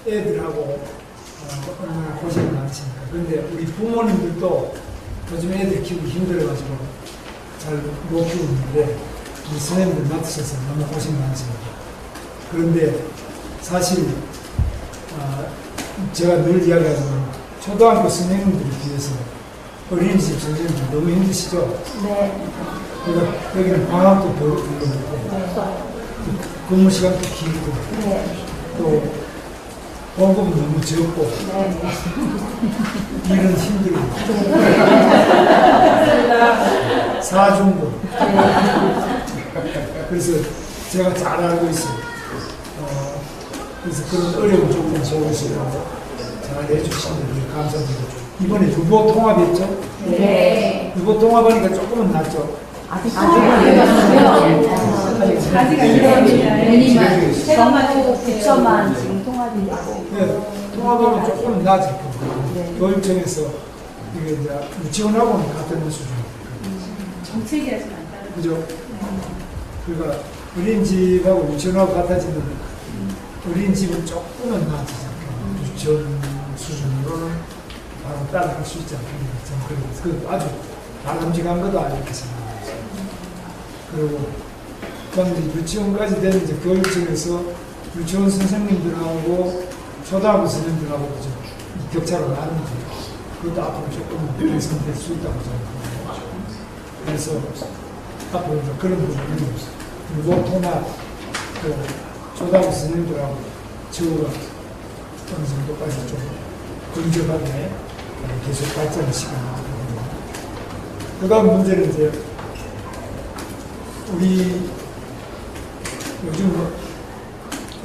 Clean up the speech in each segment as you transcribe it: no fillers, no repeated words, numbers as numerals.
애들하고 얼마나 고생이 많으십니까. 그런데 우리 부모님들도 요즘 애들 키우기 힘들어가지고 잘 못 키우는데 우리 선생님들 맡으셔서 너무 고생 많으십니다. 그런데 사실 제가 늘 이야기하지만 초등학교 선생님들에 비해서 어린이집 선생님들 너무 힘드시죠? 네. 그러니까 여기는 방학도 더 길고 근무 시간도 길고 네. 또 봉급은 너무 적고 일은 힘들고 사중고 그래서 제가 잘 알고 있어요. 그래서 그런 어려운 조건 속에서 잘 해주시는 분 감사드리고 이번에 유보 통합했죠? 네. 유보 통합하니까 조금은 낫죠? 아직 왜냐면 정부 부처만 지금 통합이 되고 네, 통합하면 조금 나아질 겁니다. 네. 교육청에서 이게 이제 유치원하고는 같은 수준. 정책이 아직 안 따르죠. 그죠? 그러니까 어린이집하고 유치원하고 같아지는 어린이집은 조금은 나아지지 않겠나. 유치원 수준으로는 바로 따라갈 수 있지 않겠나. 저는 그 아주 바람직한 거다 이렇게 생각합니다. 그리고 그런데 유치원까지 되는 이제 교육청에서 유치원 선생님들하고 초등학교 선생님들하고 좀 격차가 나는지 그것도 앞으로 조금 개선될 수 있다고 생각합니다. 그래서 앞으로 그런 부분은 유보 통합, 또 초등학교 선생님들하고 저가 어느 정도까지 좀 근접하게 계속 발전을 시켜나가고 그 다음 문제는 이제 우리 요즘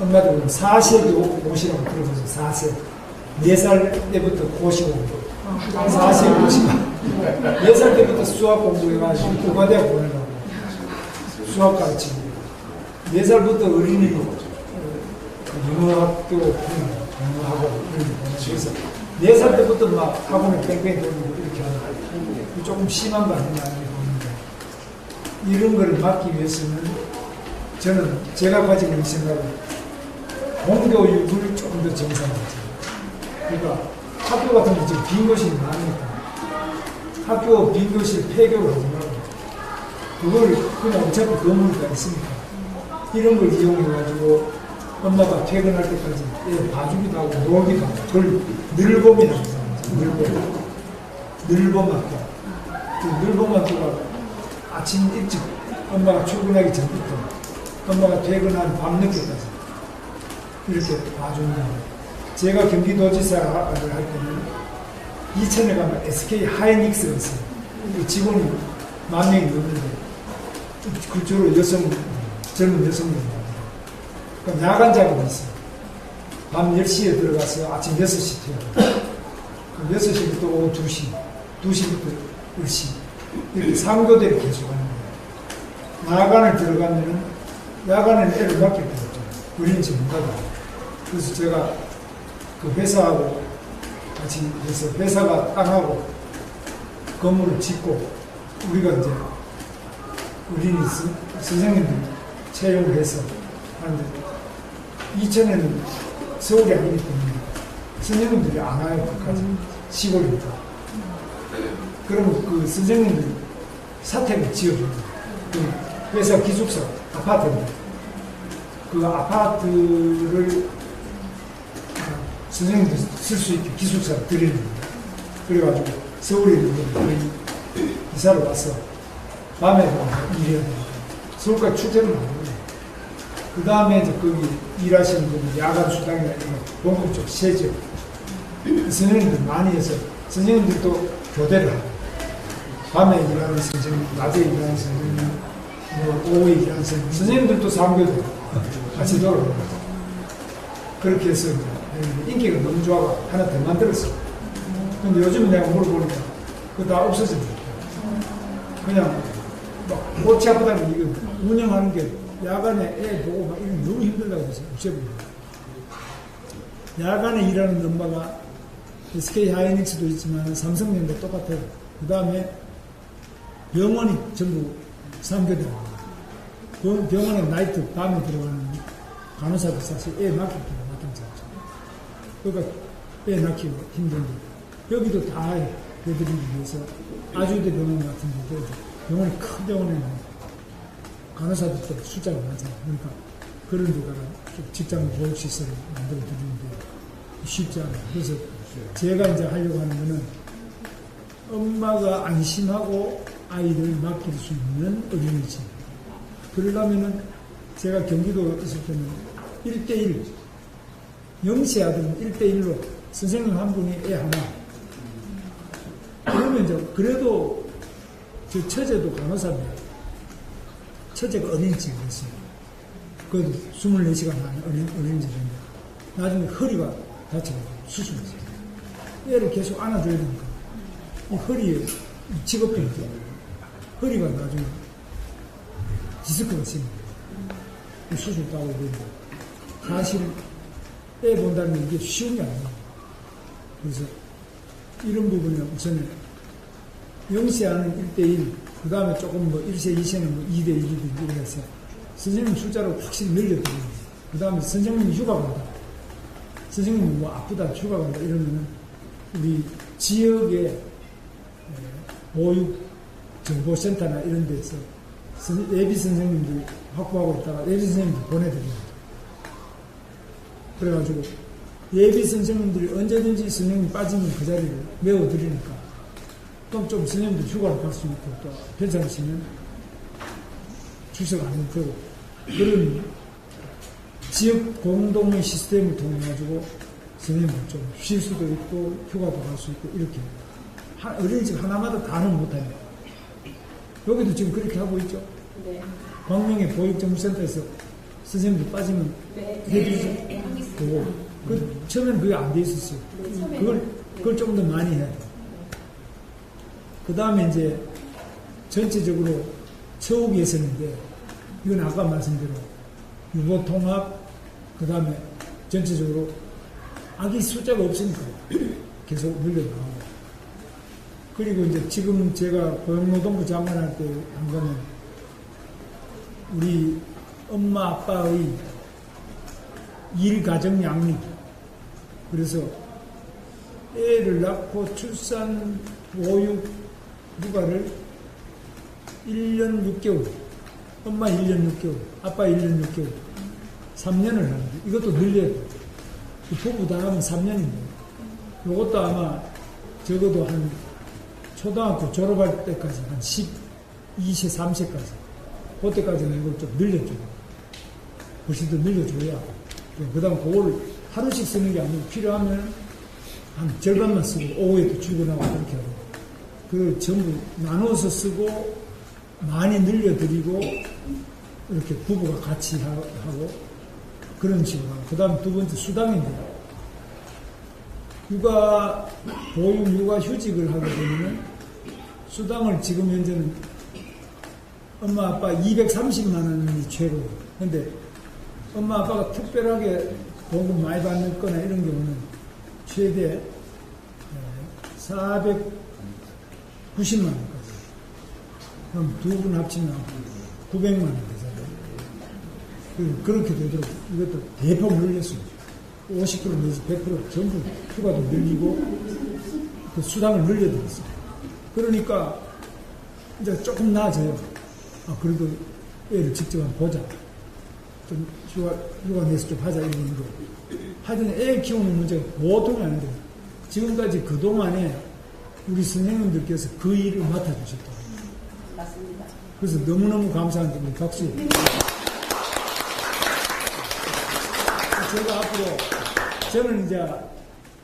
엄마들 4세 고시라고 들어보세요. 4세. 4살 때부터 고시 공부. 4세 고시가 4살 때부터 수학 공부해가지고 고가대학 보내려고 수학 가르치고 4살부터 어린이 영어학교 영어하고 이런 데 보내고 그래서 4살 때부터 막 학원에 뺑뺑 돌리고 이렇게 하는 조금 심한 거 아니냐 보는데 이런 걸 막기 위해서는 저는 제가 가지고 있는 생각은 공교육을 조금 더 정상화하죠. 그러니까 학교 같은 데 지금 빈 교실이 많으니까 학교 빈 교실 폐교를 하지 말고 그걸 그냥 어차피 건물이 다 있으니까 이런 걸 이용해가지고 엄마가 퇴근할 때까지 애 봐주기도 하고 놀기도 하고 그걸 늘봄이라고 합니다. 늘봄학교. 그 늘봄학교가 아침 일찍 엄마가 출근하기 전부터 엄마가 퇴근한 밤늦게까지 이렇게 봐준다. 제가 경기도지사를 할 때는 이천에 가면 SK 하이닉스가 있어요. 그 직원이 10,000명이 넘는데 그 주로 젊은 여성들입니다. 그러니까 야간 작업이 있어요. 밤 10시에 들어가서 아침 6시 퇴근. 6시부터 오후 2시, 2시부터 10시 이렇게 3교대를 계속하는 거예요. 야간을 들어가면은 야간에는 애를 맡길 필요 없죠. 우리는 지금 못 가요. 그래서 제가 그 회사하고 같이 해서 회사가 땅하고 건물을 짓고 우리가 이제 어린이 선생님들 채용을 해서 하는데 이천에는 서울이 아니기 때문에 선생님들이 안 와요. 끝까지 시골이니까. 그러면 그 선생님들 사택을 지어줍니다. 그 회사 기숙사 아파트입니다. 그 아파트를 선생님들 쓸 수 있게 기숙사를 드리는 거예요. 그래가지고 서울에 있는 거의 이사를 와서 밤에 일해야 됩니다. 서울까지 출퇴근 안 해요. 그 다음에 이제 거기 일하시는 분들 야간 수당이나 이런 봉급적 세제 선생님들 많이 해서 선생님들도 교대를 하고 밤에 일하는 선생님, 낮에 일하는 선생님, 오후에 일하는 선생님들도 3교대 같이 돌아오는 거죠. 그렇게 해서 인기가 너무 좋아가 하나 더 만들었어요. 근데 요즘 내가 물어보니까 그거 다 없어집니다. 그냥 막 골치 아프다는 이거 운영하는 게 야간에 애 보고 막 이런 너무 힘들다고 해서 없애버립니다. 야간에 일하는 엄마가 SK 하이닉스도 있지만 삼성전자 똑같아요. 그 다음에 병원이 전부 3교대입니다. 그 병원에 나이트 밤에 들어가는 간호사도 사실 애 맡길 때가 마땅치 않죠. 그러니까 애 낳기가 힘든데 여기도 다 해드리기 위해서 아주대 병원 같은 데도 병원이 큰 병원에는 간호사들 때문에 숫자가 많잖아요. 그러니까 그런 데다가 직장 보육시설을 만들어 드리는데 쉽지 않아요. 그래서 제가 이제 하려고 하는 거는 엄마가 안심하고 아이를 맡길 수 있는 어린이집. 그러려면은 제가 경기도 있을 때는 1대1, 영세 아들은 1대1로 선생님 한 분이 애 하나. 그러면 이제 그래도 저 처제도 간호사입니다. 처제가 어린이집에 있어요. 그래도 24시간 하는 어린이집인데 나중에 허리가 다쳐가지고 수술했어요. 애를 계속 안아줘야 되니까 이 허리에 직업병이 있죠. 허리가 나중에 디스크가 생깁니다. 수술 따고 그러는데 사실 애 본다는 게 이게 쉬운 게 아니에요. 그래서 이런 부분은 우선 영세하는 1대1, 그 다음에 조금 뭐 1세, 2세는 뭐 2대1이든지 이렇게 해서 선생님 숫자를 확실히 늘려드리는 그 다음에 선생님이 휴가 간다. 선생님이 뭐 아프다, 휴가 간다 이러면은 우리 지역의 보육정보센터나 이런 데서 예비 선생님들 확보하고 있다가 예비 선생님들 보내드립니다. 그래가지고 예비 선생님들이 언제든지 선생님 빠지면 그 자리를 메워드리니까 그럼 좀 선생님들 휴가를 갈 수 있고 또 괜찮으시면 출석 안 해도 되고 그런 지역 공동의 시스템을 통해가지고 선생님들 좀 쉴 수도 있고 휴가도 갈 수 있고 이렇게 어린이집 하나마다 다는 못합니다. 여기도 지금 그렇게 하고 있죠. 네. 광명의 보육정보센터에서 선생님들 빠지면 네. 해드리죠. 처음에는 그게 안 돼 있었어요. 그걸 좀 더 많이 해야 돼요. 그 다음에 이제 전체적으로 처우 개선인데 이건 아까 말씀대로 유보통합 그 다음에 전체적으로 아기 숫자가 없으니까 계속 늘려나가고 그리고 이제 지금 제가 고용노동부 장관할 때 한 거는 우리 엄마 아빠의 일가정 양립 그래서 애를 낳고 출산 보육 육아를 1년 6개월 엄마 1년 6개월 아빠 1년 6개월 3년을 하는데 이것도 늘려야 돼요. 부부 다 하면 3년인데 이것도 아마 적어도 한 초등학교 졸업할 때까지 한 12세 3세까지 그때까지는 이걸 좀 늘려줘요. 훨씬 더 늘려줘야 그 다음 그걸 하루씩 쓰는 게 아니고 필요하면 한 절반만 쓰고 오후에도 출근하고 그렇게 하고 그 전부 나눠서 쓰고 많이 늘려드리고 이렇게 부부가 같이 하고 그런 식으로 하고 그 다음 두 번째 수당인데요. 보육 육아 휴직을 하게 되면 수당을 지금 현재는 엄마 아빠 230만 원이 최고예요. 근데 엄마 아빠가 특별하게 보험 많이 받는 거나 이런 경우는 최대 490만 원까지. 그럼 두 분 합치면 900만 원 되잖아요. 그렇게 되도록 이것도 대폭 늘렸어요. 50% 내지 100% 전부 휴가도 늘리고 그 수당을 늘려드렸어요. 그러니까 이제 조금 나아져요. 그래도 애를 직접 한번 보자. 좀 휴가 내서 좀 하자 이런 거. 하여튼 애 키우는 문제가 보통이 아닌데 지금까지 그동안에 우리 선생님들께서 그 일을 맡아주셨다. 맞습니다. 그래서 너무너무 감사한데 우리 박수. 제가 앞으로 저는 이제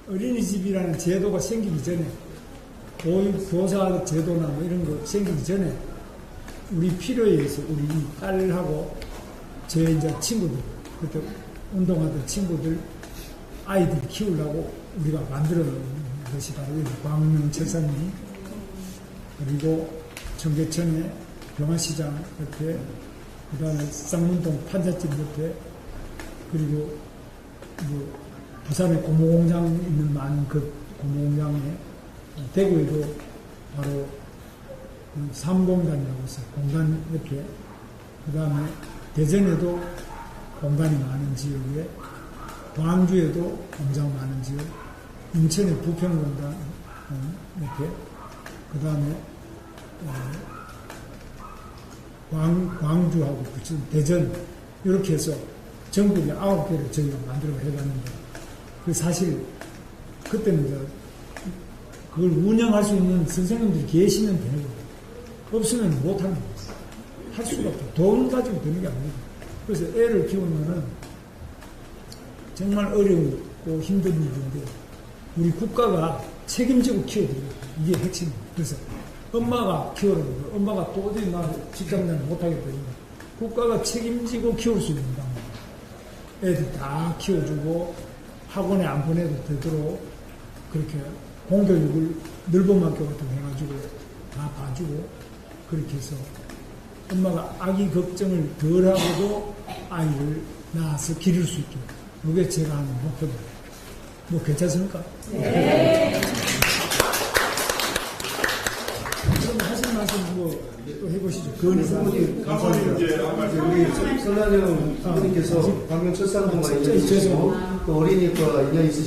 어린이집이라는 제도가 생기기 전에 교사 제도나 뭐 이런 거 생기기 전에 우리 필요에 의해서 우리 딸하고 제 이제 친구들 그때 운동하던 친구들 아이들 키우려고 우리가 만들어 놓은 것이 바로 광명 철사님 그리고 청계천의 병화시장 옆에 그 다음에 쌍문동 판잣집 옆에 그리고 뭐 부산에 고무공장 있는 많은 그 고무공장에 대구에도 바로 삼공단이라고 있어요. 공단 옆에 그 다음에 대전에도 공간이 많은 지역에 광주에도 공장 많은 지역, 인천의 부평공단 옆에, 그 다음에 광주하고 부천, 대전 이렇게 해서 전국에 9개를 저희가 만들어 해봤는데 그 사실 그때는 이제 그걸 운영할 수 있는 선생님들이 계시면 되는 거예요. 없으면 못하는 거예요. 할 수가 없죠. 돈 가지고 되는 게 아니에요. 그래서 애를 키우면은 정말 어렵고 힘든 일인데 우리 국가가 책임지고 키워드려요. 이게 핵심이에요. 그래서 엄마가 키우라고 엄마가 도저히 나 직장생활 못하겠다니 국가가 책임지고 키울 수 있는 방법. 애들 다 키워주고 학원에 안 보내도 되도록 그렇게 공교육을 늘봄학교 같은 거 해가지고 다 봐주고 그렇게 해서 엄마가 아기 걱정을 덜하고도 아이를 낳아서 기를 수 있게. 그게 제가 하는 목표입니다. 뭐 괜찮습니까? 네. 그럼 하실 말씀 뭐 또 해보시죠. 감사합니다. 우리 선남영 선생님께서 방금 첫 상동과 죄송합니다. 어린이과 인연 있으신